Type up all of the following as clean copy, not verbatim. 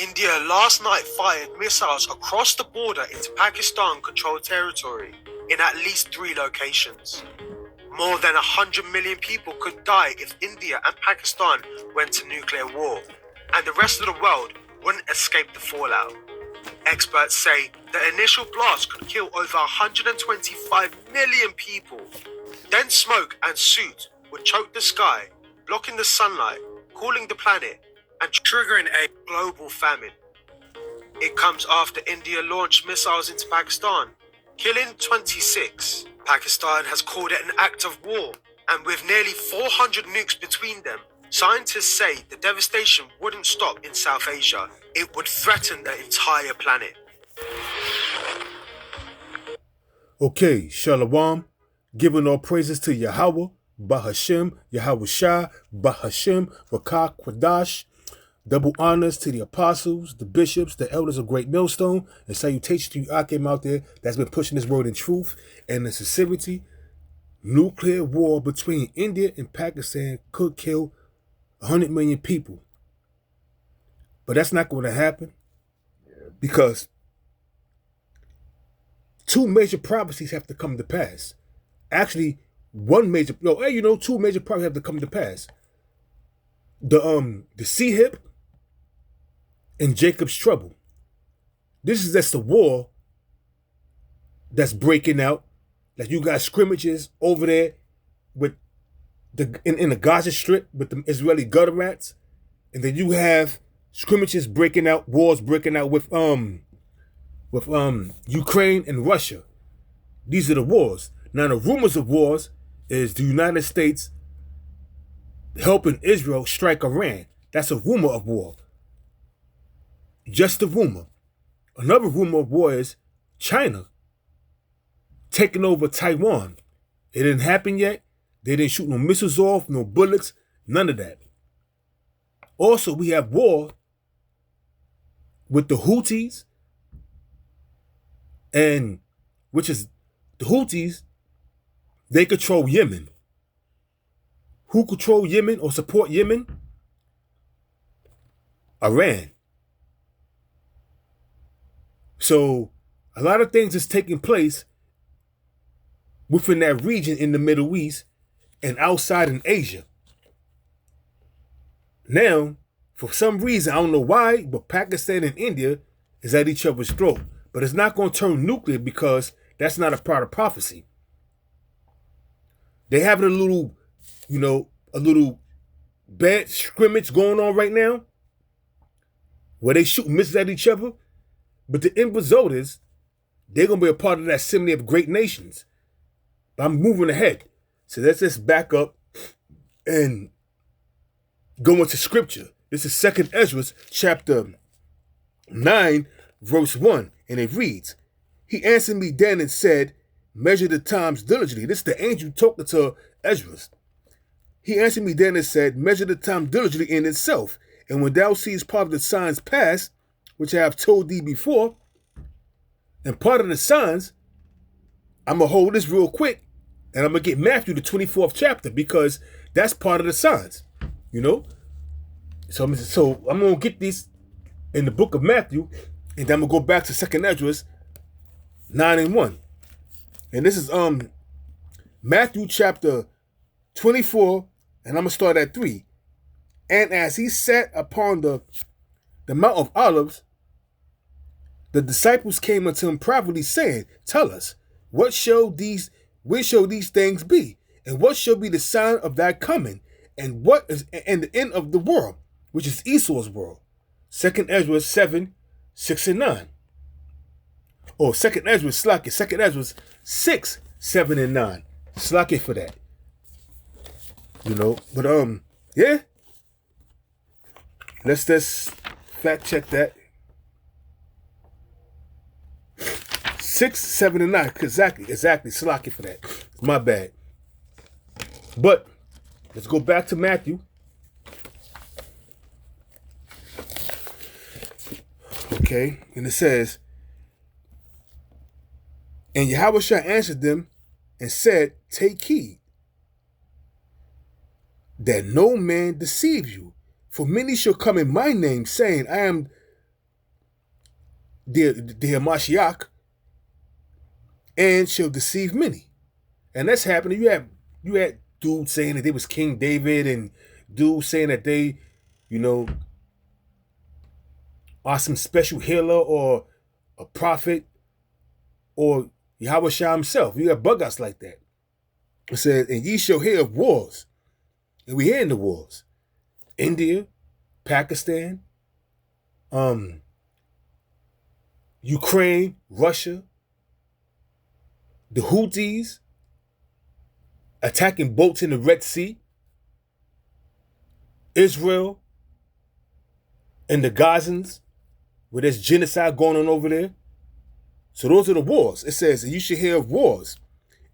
India last night fired missiles across the border into Pakistan-controlled territory in at least 3 locations. More than 100 million people could die if India and Pakistan went to nuclear war, and the rest of the world wouldn't escape the fallout. Experts say the initial blast could kill over 125 million people. Dense smoke and soot would choke the sky, blocking the sunlight, cooling the planet, and triggering a global famine. It comes after India launched missiles into Pakistan, killing 26. Pakistan has called it an act of war, and with nearly 400 nukes between them, scientists say the devastation wouldn't stop in South Asia. It would threaten the entire planet. Okay, Shalom, giving all praises to Yahweh, Bahashem, Yahweh Shah, Bahashem, Rakah Kwadash. Double honors to the apostles, the bishops, the elders of Great Millstone, and salutations to you Akim out there that's been pushing this word in truth and in sincerity. Nuclear war between India and Pakistan could kill 100 million people. But that's not going to happen because 2 major prophecies have to come to pass. Actually, 2 major prophecies have to come to pass. The sea hip and Jacob's trouble. This is just the war that's breaking out. Like you got scrimmages over there with in the Gaza Strip with the Israeli gutter rats, and then you have scrimmages breaking out, wars breaking out with Ukraine and Russia. These are the wars. Now the rumors of wars is the United States helping Israel strike Iran. That's a rumor of war. Just a rumor. Another rumor of war is China taking over Taiwan. It didn't happen yet. They didn't shoot no missiles off, no bullets, none of that. Also, we have war with the Houthis, and which is the Houthis, they control Yemen. Who control Yemen or support Yemen? Iran. So a lot of things is taking place within that region in the Middle East and outside in Asia. Now, for some reason, I don't know why, but Pakistan and India is at each other's throat. But it's not going to turn nuclear because that's not a part of prophecy. They having a little bad scrimmage going on right now where they shoot missiles at each other. But the end result is they're going to be a part of that assembly of great nations. But I'm moving ahead. So let's just back up and go into scripture. This is 2nd Ezra chapter 9, verse 1. And it reads, He answered me then and said, Measure the times diligently. This is the angel talking to Ezra. He answered me then and said, Measure the time diligently in itself. And when thou seest part of the signs pass, which I have told thee before, and part of the signs, I'm going to hold this real quick, and I'm going to get Matthew, the 24th chapter, because that's part of the signs, So I'm going to get these in the book of Matthew, and then I'm going to go back to 2nd Ezra 9 and 1. And this is Matthew chapter 24, and I'm going to start at 3. And as he sat upon the Mount of Olives, the disciples came unto him privately, saying, Tell us, when shall these things be? And what shall be the sign of thy coming? And what is and the end of the world, which is Esau's world? 2nd Ezra 7, 6 and 9. Or 2nd Ezra, 2nd Ezra 6, 7 and 9. Slack it for that. But yeah. Let's just fact check that. 6, 7, and 9. Exactly. Slack it for that. My bad. But let's go back to Matthew. Okay, and it says, And Yahweh Shah answered them and said, Take heed that no man deceive you. For many shall come in my name, saying, I am the Hamashiach, and shall deceive many. And that's happening. You had dudes saying that they was King David, and dudes saying that they, are some special healer or a prophet or Yahweh Shah himself. You got bug outs like that. It says, and ye shall hear of wars. And we hearing the wars. India, Pakistan, Ukraine, Russia, the Houthis attacking boats in the Red Sea, Israel and the Gazans, where there's genocide going on over there. So those are the wars. It says, and you should hear of wars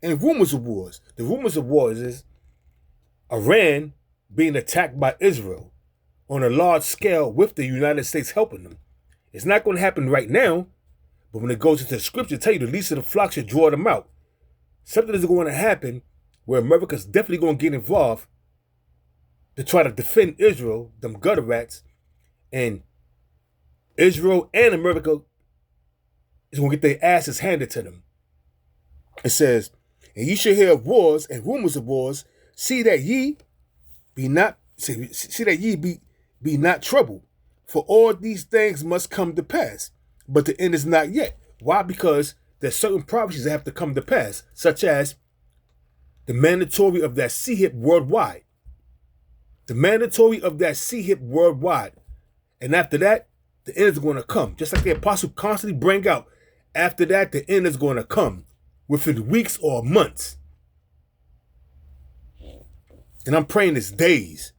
and rumors of wars. The rumors of wars is Iran being attacked by Israel on a large scale with the United States helping them. It's not going to happen right now, but when it goes into the scripture, tell you the least of the flock should draw them out. Something is going to happen where America's definitely going to get involved to try to defend Israel, them gutter rats, and Israel and America is going to get their asses handed to them. It says, and ye shall hear of wars and rumors of wars, see that ye be not troubled, for all these things must come to pass, but the end is not yet. Why? Because there's certain prophecies that have to come to pass, such as the mandatory of that CHIP worldwide. The mandatory of that CHIP worldwide. And after that, the end is going to come. Just like the apostle constantly bring out, after that, the end is going to come within weeks or months. And I'm praying this days.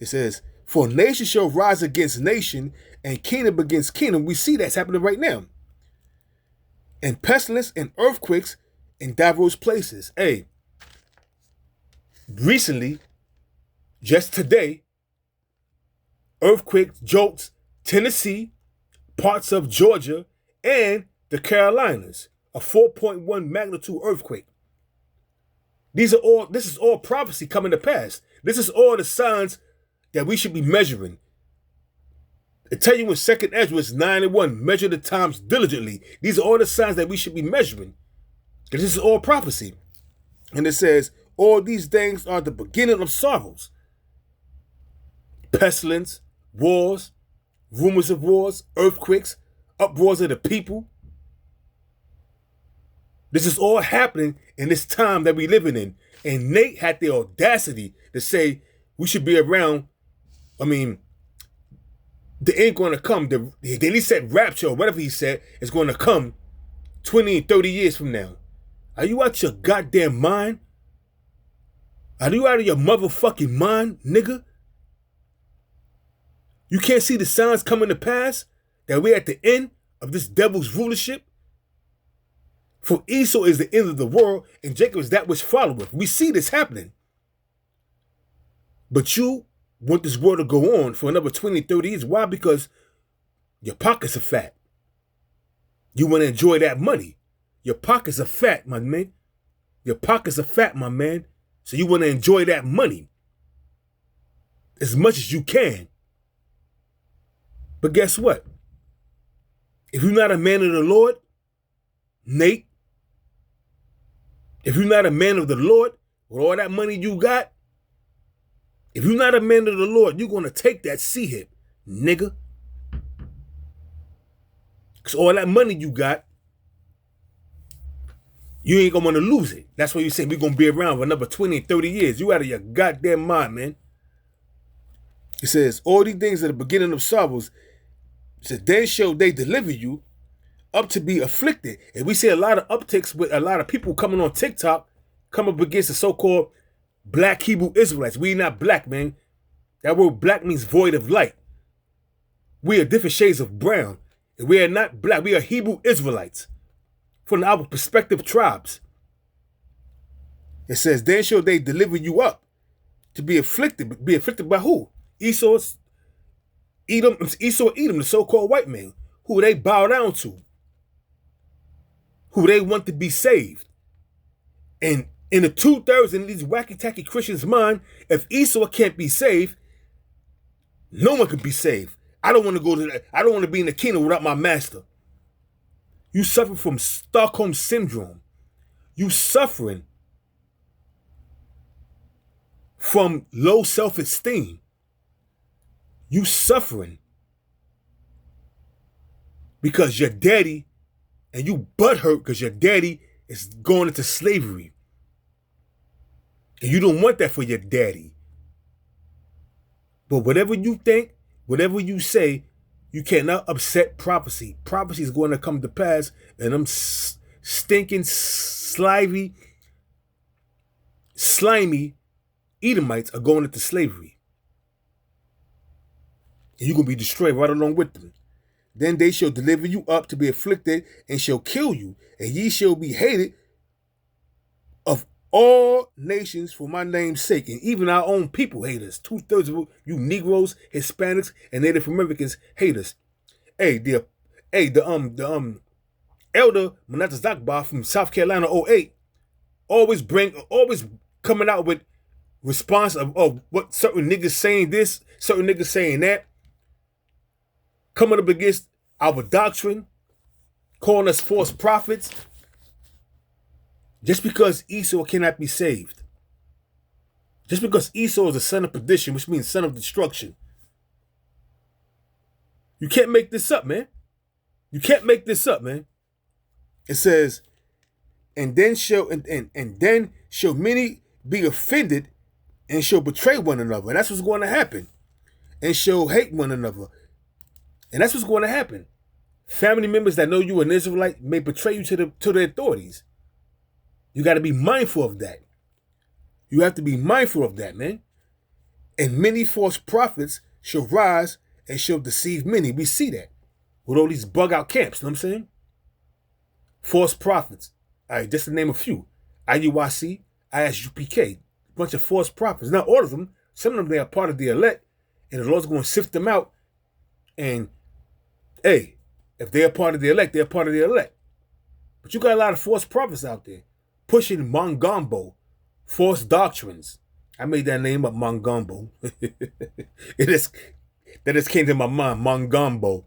It says, for nation shall rise against nation and kingdom against kingdom. We see that's happening right now. And pestilence and earthquakes in diverse places. Hey, recently, just today, earthquakes jolts Tennessee, parts of Georgia, and the Carolinas. A 4.1 magnitude earthquake. This is all prophecy coming to pass. This is all the signs that we should be measuring. I tell you in 2nd Ezra 9:1, measure the times diligently. These are all the signs that we should be measuring. Because this is all prophecy. And it says, all these things are the beginning of sorrows. Pestilence, wars, rumors of wars, earthquakes, uproars of the people. This is all happening in this time that we're living in. And Nate had the audacity to say we should be around. The end going to come. Then he said rapture or whatever he said is going to come 20 and 30 years from now. Are you out your goddamn mind? Are you out of your motherfucking mind, nigga? You can't see the signs coming to pass that we're at the end of this devil's rulership? For Esau is the end of the world, and Jacob is that which followeth. We see this happening. But you want this world to go on for another 20, 30 years. Why? Because your pockets are fat. You want to enjoy that money. Your pockets are fat, my man. Your pockets are fat, my man. So you want to enjoy that money as much as you can. But guess what? If you're not a man of the Lord, Nate, if you're not a man of the Lord, with all that money you got, if you're not a man of the Lord, you're going to take that CHIP, nigga. Because all that money you got, you ain't going to want to lose it. That's why you say we're going to be around for another 20 and 30 years. You out of your goddamn mind, man. It says, all these things are the beginning of sorrows. It says, then shall they deliver you up to be afflicted. And we see a lot of upticks with a lot of people coming on TikTok, come up against the so-called black Hebrew Israelites. We not black, man. That word black means void of light. We are different shades of brown. And we are not black. We are Hebrew Israelites from our prospective tribes. It says, then shall they deliver you up to be afflicted. Be afflicted by who? Esau, Edom, the so-called white man, who they bow down to, who they want to be saved. And in the 2/3 in these wacky-tacky Christians' mind, if Esau can't be saved, no one can be saved. I don't want to be in the kingdom without my master. You suffer from Stockholm Syndrome. You suffering from low self-esteem. You suffering because your daddy, and you butthurt because your daddy is going into slavery. And you don't want that for your daddy. But whatever you think, whatever you say, you cannot upset prophecy. Prophecy is going to come to pass, and them stinking, slimy Edomites are going into slavery. And you're going to be destroyed right along with them. Then they shall deliver you up to be afflicted, and shall kill you, and ye shall be hated of all nations for my name's sake. And even our own people hate us. 2/3 of you Negroes, Hispanics, and Native Americans hate us. The elder Manata Zakba from South Carolina 08 always coming out with response of what certain niggas saying this, certain niggas saying that, coming up against our doctrine, calling us false prophets, just because Esau cannot be saved. Just because Esau is the son of perdition, which means son of destruction. You can't make this up, man. You can't make this up, man. It says, and then shall many be offended and shall betray one another. And that's what's going to happen. And shall hate one another. And that's what's going to happen. Family members that know you are an Israelite may betray you to the authorities. You got to be mindful of that. You have to be mindful of that, man. And many false prophets shall rise and shall deceive many. We see that with all these bug out camps, you know what I'm saying? False prophets. All right, just to name a few. IUIC, ISUPK, a bunch of false prophets. Not all of them. Some of them, they are part of the elect, and the Lord's going to sift them out. And, hey, if they're part of the elect, they're part of the elect. But you got a lot of false prophets out there pushing Mongambo, false doctrines. I made that name up, Mongambo. That just came to my mind, Mongambo.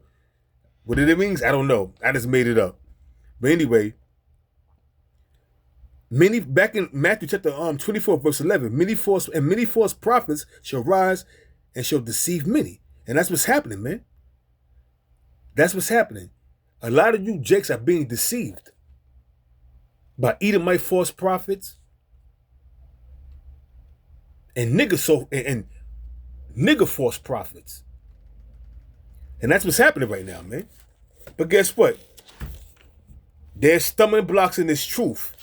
What it means, I don't know. I just made it up. But anyway, back in Matthew chapter 24, verse 11, many false prophets shall rise and shall deceive many. And that's what's happening, man. That's what's happening. A lot of you jakes are being deceived by Edomite false prophets and nigger false prophets. And that's what's happening right now, man. But guess what? There's stumbling blocks in this truth.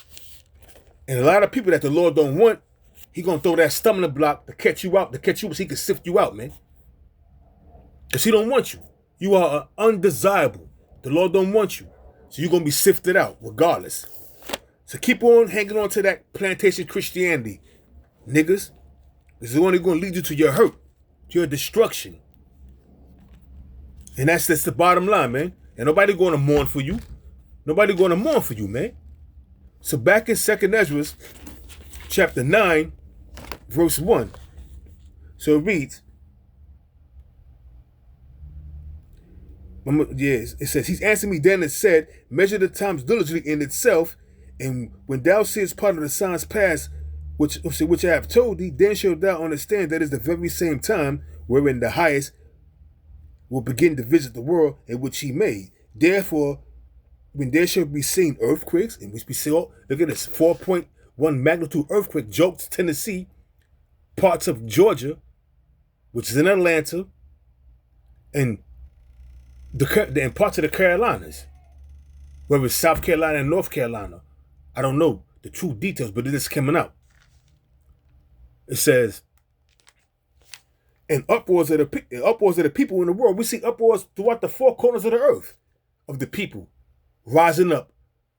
And a lot of people that the Lord don't want, He gonna throw that stumbling block to catch you out, so He can sift you out, man. Because He don't want you. You are undesirable. The Lord don't want you. So you're gonna be sifted out regardless. So keep on hanging on to that plantation Christianity, niggas. This is only gonna lead you to your hurt, to your destruction. And that's the bottom line, man. And nobody gonna mourn for you. Nobody gonna mourn for you, man. So back in 2nd Ezra, chapter 9, verse 1. So it reads, it says, He's answered me then and said, measure the times diligently in itself, and when thou seest part of the signs pass, which I have told thee, then shalt thou understand that is the very same time wherein the highest will begin to visit the world in which He made. Therefore, when there shall be seen earthquakes, in which we saw, look at this, 4.1 magnitude earthquake jolts Tennessee, parts of Georgia, which is in Atlanta, and parts of the Carolinas, whether it's South Carolina and North Carolina. I don't know the true details, but it is coming out. It says, and uproars of the people in the world. We see uproars throughout the four corners of the earth of the people rising up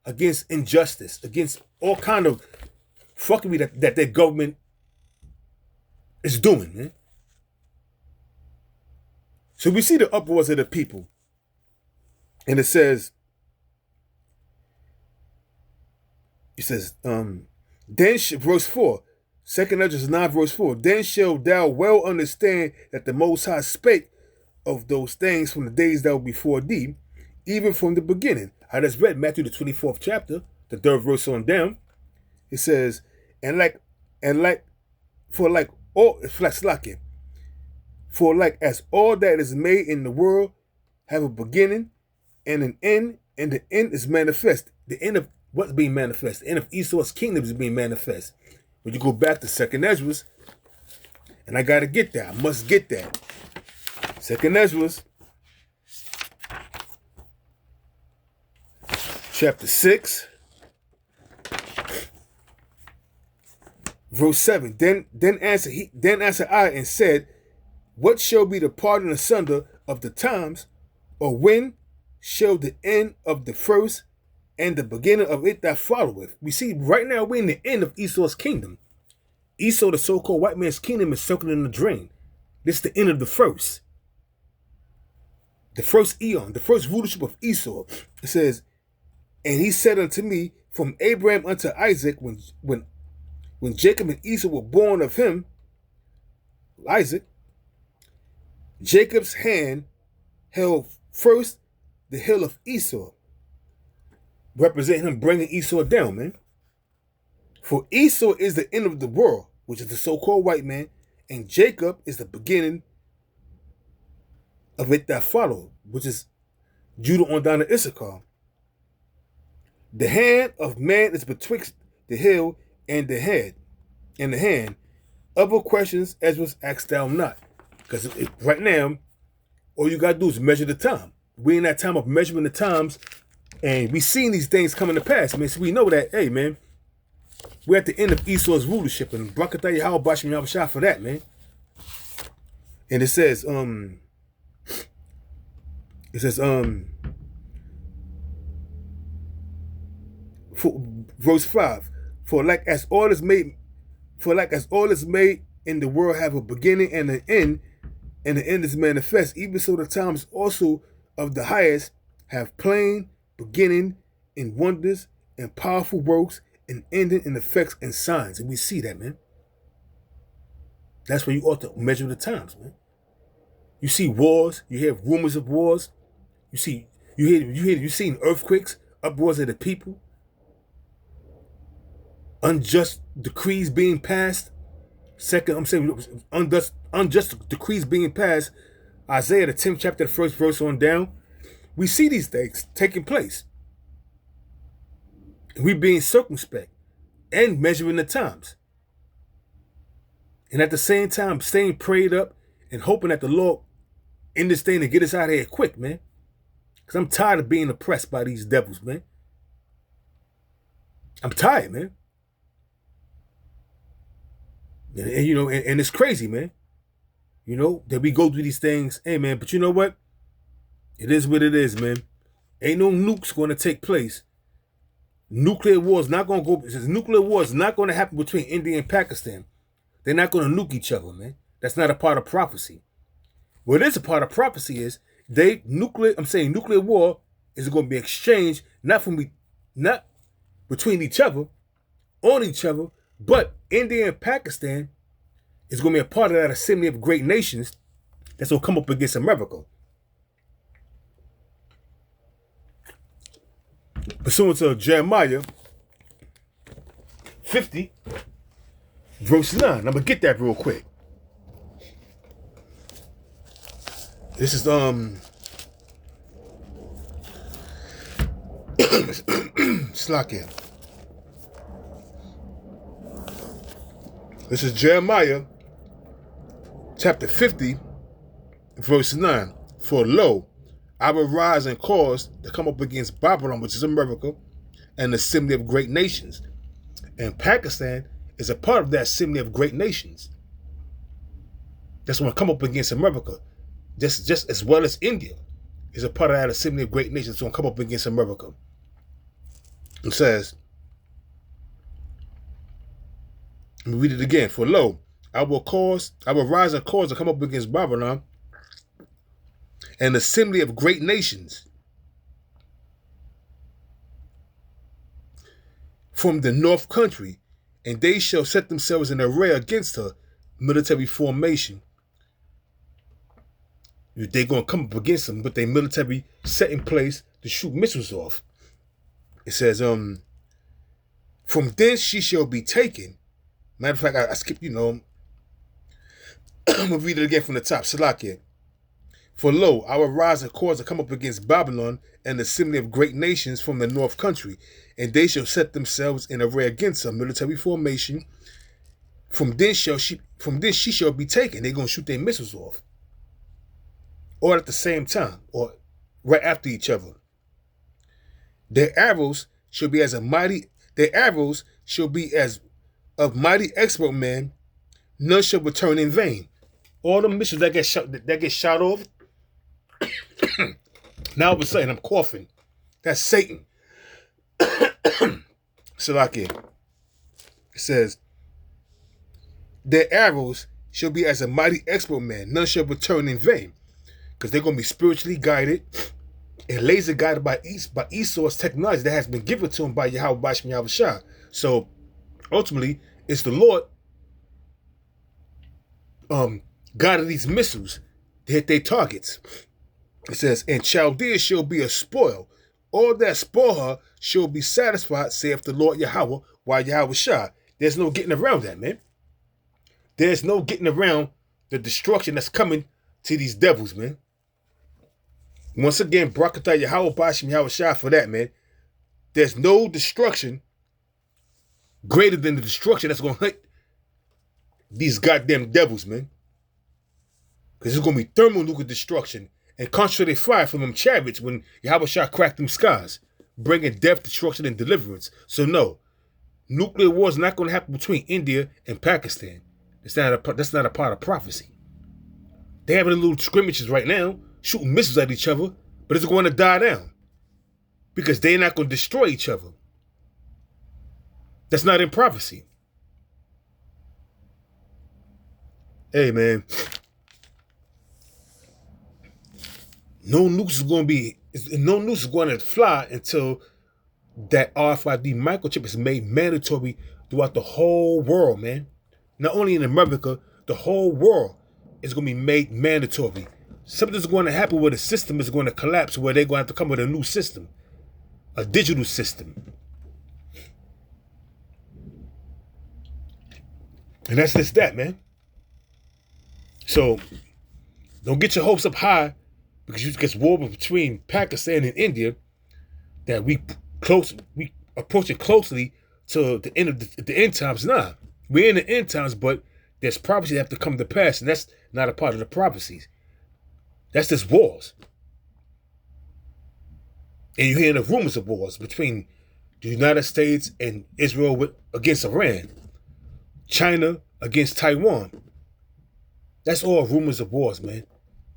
against injustice, against all kind of fuckery that their government is doing, man. So we see the uproars of the people. And it says, then, verse 4, 2nd Ezra 9, verse 4, then shalt thou well understand that the Most High spake of those things from the days that were before thee, even from the beginning. I just read Matthew the 24th chapter, the 3rd verse on down. It says, for like as all that is made in the world have a beginning and an end, and the end is manifest. The end of what's being manifest, the end of Esau's kingdom is being manifest. When you go back to 2nd Ezra, and I gotta get that, I must get that. 2nd Ezra, chapter 6, verse 7. Then answered I and said, what shall be the parting asunder of the times, or when shall the end of the first and the beginning of it that followeth? We see right now we're in the end of Esau's kingdom. Esau, the so-called white man's kingdom, is circling in the drain. This is the end of the first eon, the first rulership of Esau. It says, and he said unto me, from Abraham unto Isaac, when Jacob and Esau were born of him, Isaac, Jacob's hand held first the hill of Esau, representing him bringing Esau down, man. For Esau is the end of the world, which is the so-called white man, and Jacob is the beginning of it that followed, which is Judah on down to Issachar. The hand of man is betwixt the hill and the head, and the hand. Other questions as was asked thou not. Because right now, all you got to do is measure the time. We're in that time of measuring the times, and we seen these things coming to pass, man. So we know that, hey, man, we're at the end of Esau's rulership, and Barakatah Yahweh Bashim Yahushua for that, man. And it says, verse 5, for like as all is made in the world have a beginning and an end, and the end is manifest, even so the times also of the highest have plain beginning in wonders and powerful works and ending in effects and signs. And we see that, man. That's where you ought to measure the times, man. You see wars, you hear rumors of wars, you seen earthquakes, uproars of the people, unjust decrees being passed. Unjust decrees being passed. Isaiah the 10th chapter, the 1st verse on down. We see these things taking place. And we being circumspect and measuring the times. And at the same time, staying prayed up and hoping that the Lord end this thing and get us out of here quick, man. Because I'm tired of being oppressed by these devils, man. I'm tired, man. And you know, and it's crazy, man. You know, that we go through these things. Hey, man, but you know what? It is what it is, man. Ain't no nukes going to take place. Nuclear war is not going to go. Nuclear war is not going to happen between India and Pakistan. They're not going to nuke each other, man. That's not a part of prophecy. What is a part of prophecy is nuclear war is going to be exchanged not between each other, on each other, but India and Pakistan is going to be a part of that assembly of great nations that's going to come up against America. Pursuant to Jeremiah 50, verse 9. I'm going to get that real quick. This is, Slakia. This is Jeremiah chapter 50, verse 9. For lo, I will rise and cause to come up against Babylon, which is America, and the assembly of great nations. And Pakistan is a part of that assembly of great nations. That's going to come up against America. Just as well as India is a part of that assembly of great nations that's going to come up against America. It says, let me read it again. For lo, I will rise and cause to come up against Babylon, an assembly of great nations from the north country, and they shall set themselves in array against her, military formation. They're going to come up against them with their military set in place to shoot missiles off. It says, from thence she shall be taken. Matter of fact, I skipped, I'm going to read it again from the top. Salakia. For lo, I will rise and cause to come up against Babylon and the assembly of great nations from the north country, and they shall set themselves in array against a military formation. From this she shall be taken. They're going to shoot their missiles off. All at the same time, or right after each other. Their arrows shall be as of mighty expert men, none shall return in vain. All the missiles that get shot off, now all of a sudden I'm coughing. That's Satan. Salakia. It says, their arrows shall be as a mighty expert man, none shall return in vain. Because they're going to be spiritually guided and laser guided by Esau's technology that has been given to him by Yahweh Bashim Yahushua. So ultimately, it's the Lord guided these missiles to hit their targets. It says, and Chaldea shall be a spoil. All that spoil her shall be satisfied, saith the Lord Yahweh, while Yahweh Shah. There's no getting around that, man. There's no getting around the destruction that's coming to these devils, man. Once again, Barakatah Yahweh Bashim Yahweh Shah for that, man. There's no destruction greater than the destruction that's going to hit these goddamn devils, man. Because it's going to be thermonuclear destruction and concentrated fire from them chariots when Yahweh Shah cracked them skies, bringing death, destruction, and deliverance. So no, nuclear war is not going to happen between India and Pakistan. That's not a part of prophecy. They're having little scrimmages right now, shooting missiles at each other, but it's going to die down because they're not going to destroy each other. That's not in prophecy. Hey, man. No nukes is going to fly until that RFID microchip is made mandatory throughout the whole world, man. Not only in America, the whole world is going to be made mandatory. Something's going to happen where the system is going to collapse, where they're going to have to come with a new system, a digital system. And that's just that, man. So don't get your hopes up high because you get war between Pakistan and India that we approaching closely to the end of the end times. Nah, we're in the end times, but there's prophecy that have to come to pass, and that's not a part of the prophecies. That's just wars. And you're hearing the rumors of wars between the United States and Israel against Iran, China against Taiwan. That's all rumors of wars, man.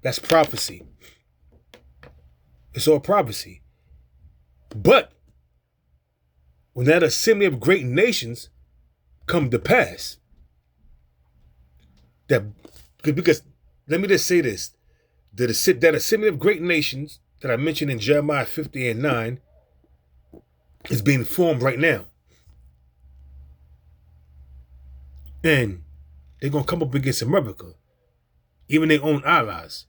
That's prophecy. It's all prophecy. But when that assembly of great nations come to pass, because let me just say this, that assembly of great nations that I mentioned in Jeremiah 50 and 9 is being formed right now. And they're going to come up against America, even their own allies.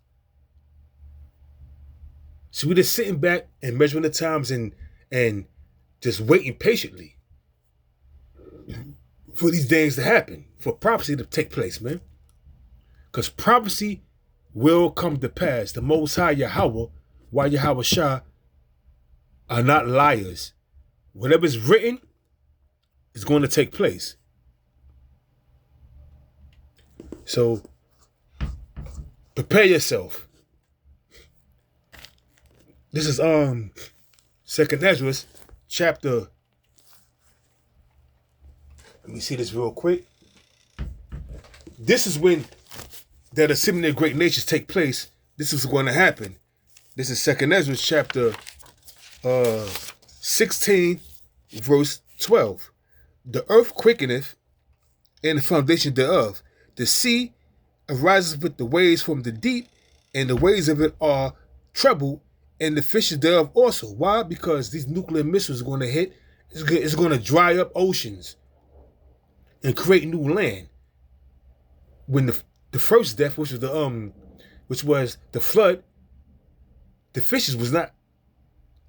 So we're just sitting back and measuring the times and just waiting patiently for these things to happen, for prophecy to take place, man. Because prophecy will come to pass. The Most High Yahweh, while Yahweh Shah, are not liars. Whatever's written is going to take place. So prepare yourself. This is 2nd Ezra chapter. Let me see this real quick. This is when that assembly of great nations take place. This is going to happen. This is 2nd Ezra chapter 16, verse 12. The earth quickeneth, and the foundation thereof. The sea arises with the waves from the deep, and the waves of it are troubled, and the fishes thereof also. Why? Because these nuclear missiles are going to hit. It's going to dry up oceans and create new land. When the first death, which was the flood, the fishes was not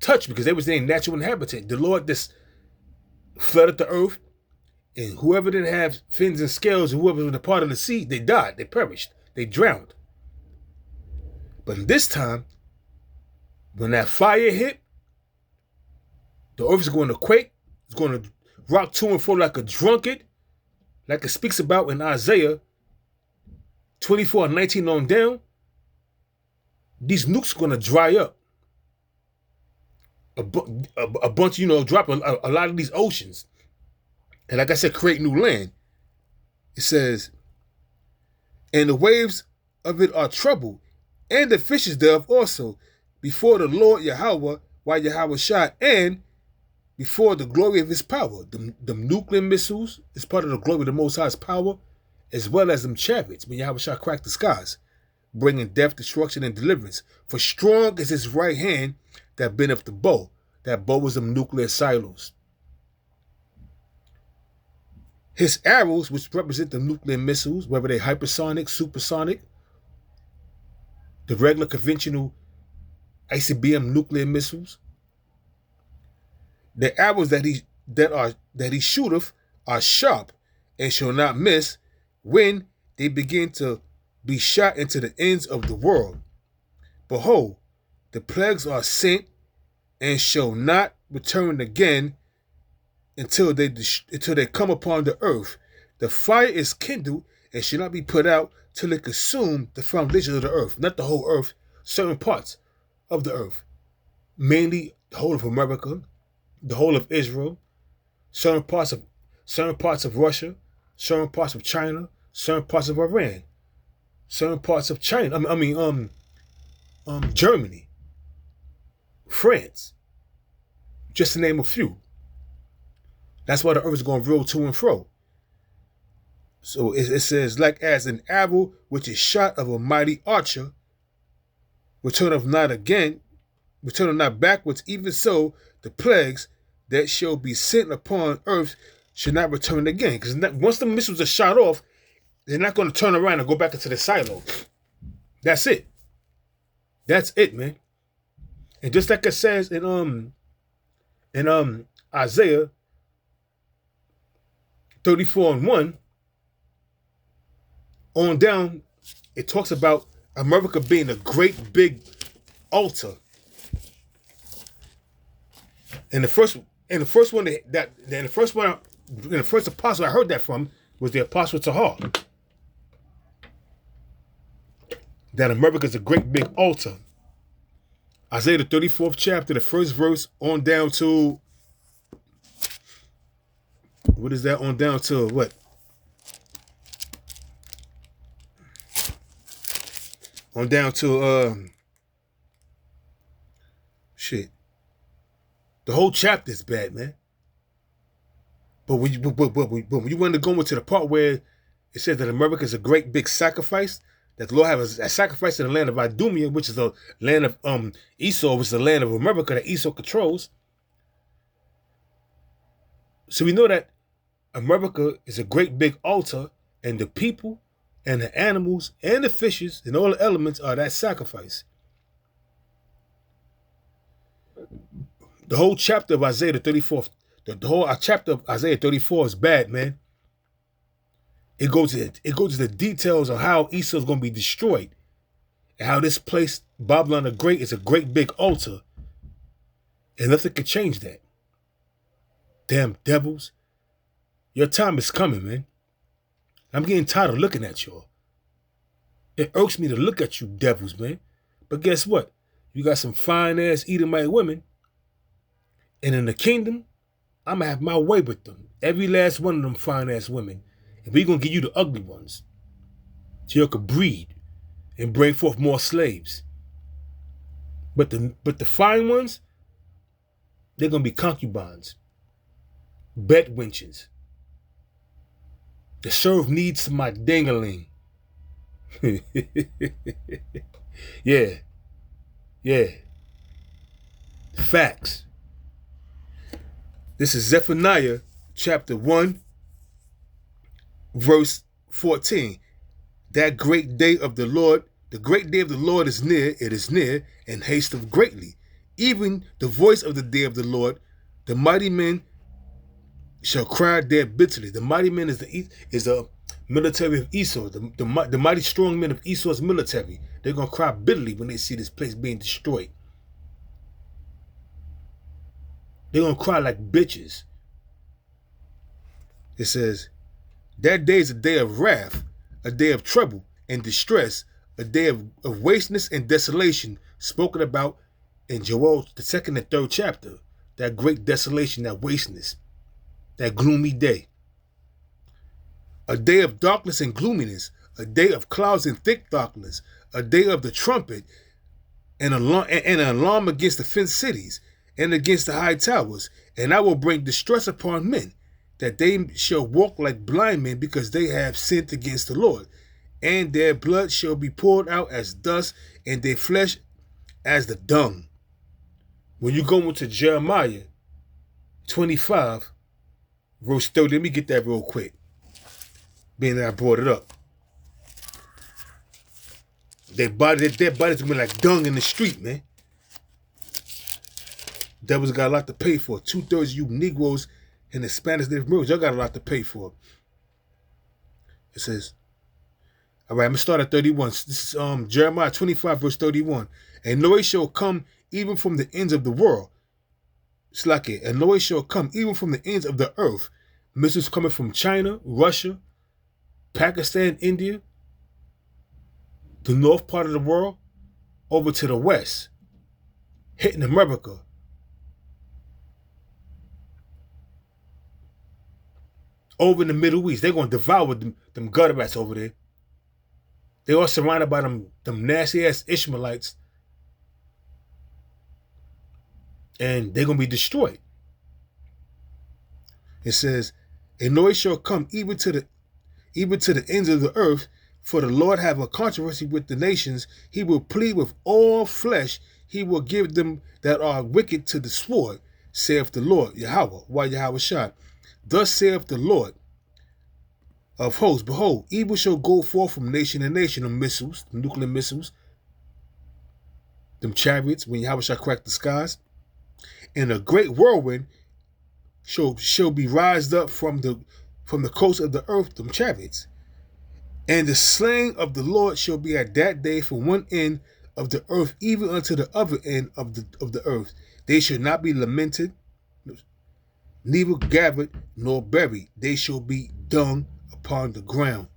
touched because they was their natural inhabitant. The Lord just flooded the earth, and whoever didn't have fins and scales, and whoever was a part of the sea, they died, they perished, they drowned. But this time, when that fire hit, the earth is going to quake, it's going to rock to and fro like a drunkard, like it speaks about in Isaiah 24:19 on down. These nukes are going to dry up. A bunch, drop a lot of these oceans. And like I said, create new land. It says, and the waves of it are troubled, and the fishes thereof also, before the Lord Yahweh, while Yahweh shot, and before the glory of his power. The nuclear missiles is part of the glory of the Most High's power, as well as them chariots, when Yahweh shall crack the skies, bringing death, destruction, and deliverance. For strong is his right hand that bendeth the bow. That bow is them nuclear silos. His arrows, which represent the nuclear missiles, whether they're hypersonic, supersonic, the regular conventional ICBM nuclear missiles, the arrows that he shooteth are sharp and shall not miss when they begin to be shot into the ends of the world. Behold, the plagues are sent and shall not return again until they come upon the earth. The fire is kindled and shall not be put out till it consume the foundation of the earth. Not the whole earth, certain parts of the earth. Mainly the whole of America, the whole of Israel, certain parts of Russia, certain parts of China, certain parts of Iran, certain parts of China. Germany, France, just to name a few. That's why the earth is going to roll to and fro. So it says, like as an arrow which is shot of a mighty archer, returneth not backwards, even so the plagues that shall be sent upon earth should not return again. Because once the missiles are shot off, they're not going to turn around and go back into the silo. That's it. That's it, man. And just like it says in Isaiah 34:1 on down, it talks about America being a great big altar. And the first apostle I heard that from was the Apostle Tahar. That America is a great big altar. Isaiah the 34th chapter, the first verse on down to, what is that on down to what? On down to shit. The whole chapter is bad, man. But when you want to go into the part where it says that America is a great big sacrifice, that the Lord has a sacrifice in the land of Idumea, which is the land of Esau, which is the land of America that Esau controls. So we know that America is a great big altar, and the people and the animals and the fishes and all the elements are that sacrifice. The whole chapter of Isaiah the 34th, the whole chapter of Isaiah 34 is bad, man. It goes to the details of how Esau is going to be destroyed, and how this place, Babylon the Great, is a great big altar, and nothing can change that. Damn devils. Your time is coming, man. I'm getting tired of looking at y'all. It irks me to look at you devils, man. But guess what? You got some fine-ass Edomite women, and in the kingdom, I'm going to have my way with them. Every last one of them fine-ass women. And we're going to give you the ugly ones, so you can breed and bring forth more slaves. But the fine ones, they're going to be concubines, bed wenches. The serve needs to my ding-a-ling. Yeah. Facts. This is Zephaniah chapter 1, verse 14. That great day of the Lord, the great day of the Lord is near, it is near, and hasteth greatly. even the voice of the day of the Lord, the mighty men shall cry there bitterly. The mighty men is a military of Esau, the mighty strong men of Esau's military. They're going to cry bitterly when they see this place being destroyed. They're going to cry like bitches. It says, that day is a day of wrath, a day of trouble and distress, a day of wasteness and desolation, spoken about in Joel, the 2nd and 3rd chapter. That great desolation, that wasteness, that gloomy day. A day of darkness and gloominess, a day of clouds and thick darkness, a day of the trumpet, and an alarm against the fenced cities and against the high towers. And I will bring distress upon men, that they shall walk like blind men, because they have sinned against the Lord. And their blood shall be poured out as dust, and their flesh as the dung. When you go into Jeremiah 25, verse 30, let me get that real quick, being that I brought it up. Their bodies gonna be like dung in the street, man. Devils got a lot to pay for. 2/3 of you Negroes and the Spanish Native Americans, y'all got a lot to pay for. It says, all right, I'm gonna start at 31. This is Jeremiah 25, verse 31. And noise shall come even from the ends of the world. It's like it. And noise shall come even from the ends of the earth. Missiles coming from China, Russia, Pakistan, India, the north part of the world, over to the west, hitting America. Over in the Middle East, they're going to devour them gutter rats over there. They are surrounded by them nasty-ass Ishmaelites. And they're going to be destroyed. It says, a noise shall come even to the ends of the earth, for the Lord have a controversy with the nations. He will plead with all flesh. He will give them that are wicked to the sword, saith the Lord, Yahweh, why Yahweh shot. Thus saith the Lord of hosts, behold, evil shall go forth from nation to nation, of missiles, the nuclear missiles, them chariots, when Yahweh shall crack the skies, and a great whirlwind shall be rised up from the coast of the earth, them chariots. And the slaying of the Lord shall be at that day from one end of the earth even unto the other end of the earth. They shall not be lamented, neither gathered nor buried. They shall be dung upon the ground.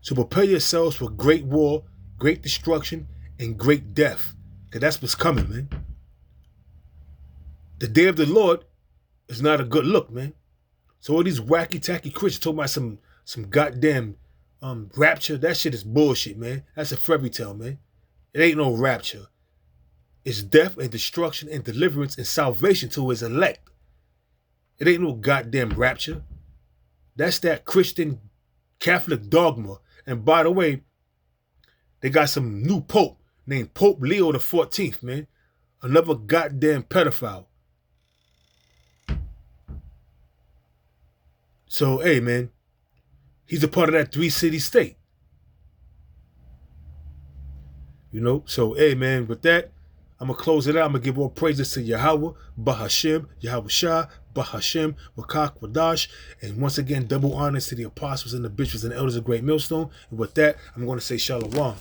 So prepare yourselves for great war, great destruction, and great death. Because that's what's coming, man. The day of the Lord is not a good look, man. So all these wacky-tacky Christians talking about some goddamn rapture, that shit is bullshit, man. That's a fairy tale, man. It ain't no rapture. It's death and destruction and deliverance and salvation to his elect. It ain't no goddamn rapture. That's that Christian Catholic dogma. And by the way, they got some new pope named Pope Leo the 14th, man. Another goddamn pedophile. So, hey, man, he's a part of that 3-city state. You know? So, hey, man, with that, I'm going to close it out. I'm going to give all praises to Yahweh, Bahashem, Yahweh Shah, Bahashem, Wakak, Wadash. And once again, double honors to the apostles and the bishops and the elders of Great Millstone. And with that, I'm going to say Shalom.